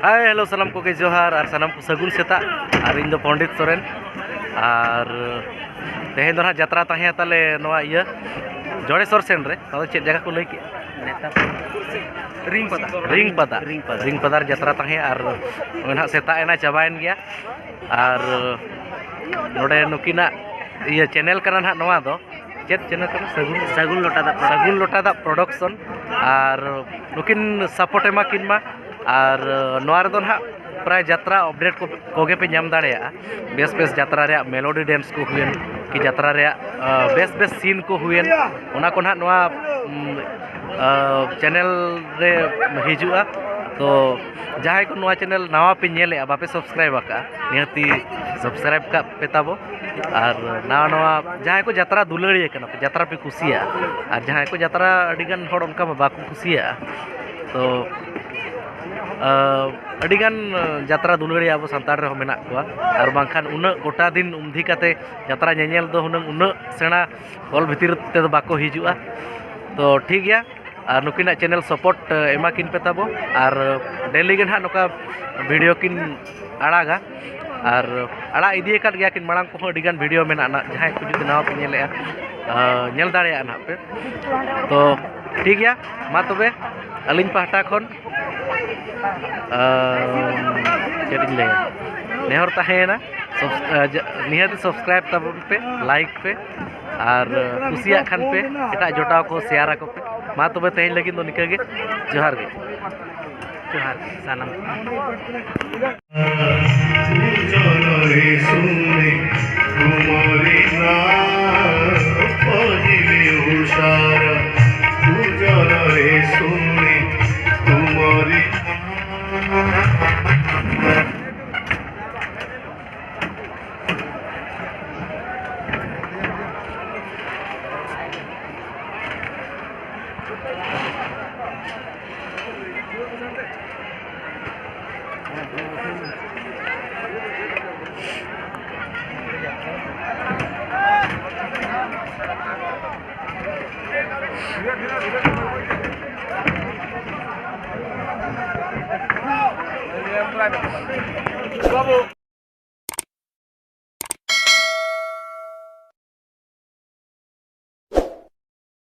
hi hello सानाम को जोहार और सानाम को सगुन सेता और इन पंडित सोरेन और तेहेन दो जात्रा तहे ताले नवा इया जोड़ेश्वर सेन रे चेक जगह को लई के रिंग पदा जात्रा तहे और ना सेता एना चाबायन गया और नोडे नुकिना इया चैनल कना ना नवा दो चेक चैनल कना सगुन लोटादा प्रोडक्शन और नुकिन सपोर्ट एमा किनमा और नोआर दो ना प्राय यात्रा अपडेट कोगे पे नाम दाड़ेया बेस बेस यात्रा रे मेलोडी डांस को हुएन कि यात्रा रे बेस बेस सीन को हुएन ओना को ना नोआ चैनल रे हिजुआ तो जहां को नोआ चैनल नवा पे नेले बापे सब्सक्राइब का निहती सब्सक्राइब का पेताबो और नवा नवा जहां को यात्रा दुलड़िया कना यात्रा पे खुशिया और जहां को यात्रा अडिगन हड़ उनका बाको खुशिया तो अडिगान यात्रा दुलड़ी अब सानताड़ रे मेना कोआ और बांखान उन गोटा दिन उमधी काते यात्रा नेनेल दो हुनंग उन सेना हॉल भितर ते दो बाको हिजुआ तो ठीक गया और नुकिना चैनल सपोर्ट एमा किन पेताबो और डेली के ना नोका वीडियो किन आड़ागा और आड़ा इदी काट गया किन मांग को अडिगान वीडियो मेना ना जहां को जुदी नाव पे नेलेआ नेल दाड़ेया ना पे तो ठीक गया मा तबे अलिन पाहटा खन नेहर तहेना निहत सब्सक्राइब तबन पे लाइक पे और कुसिया खान पे एटा जोटाव को शेयर को पे मा तबे तेज लगी तो निका गे जोहार सानाम बाबू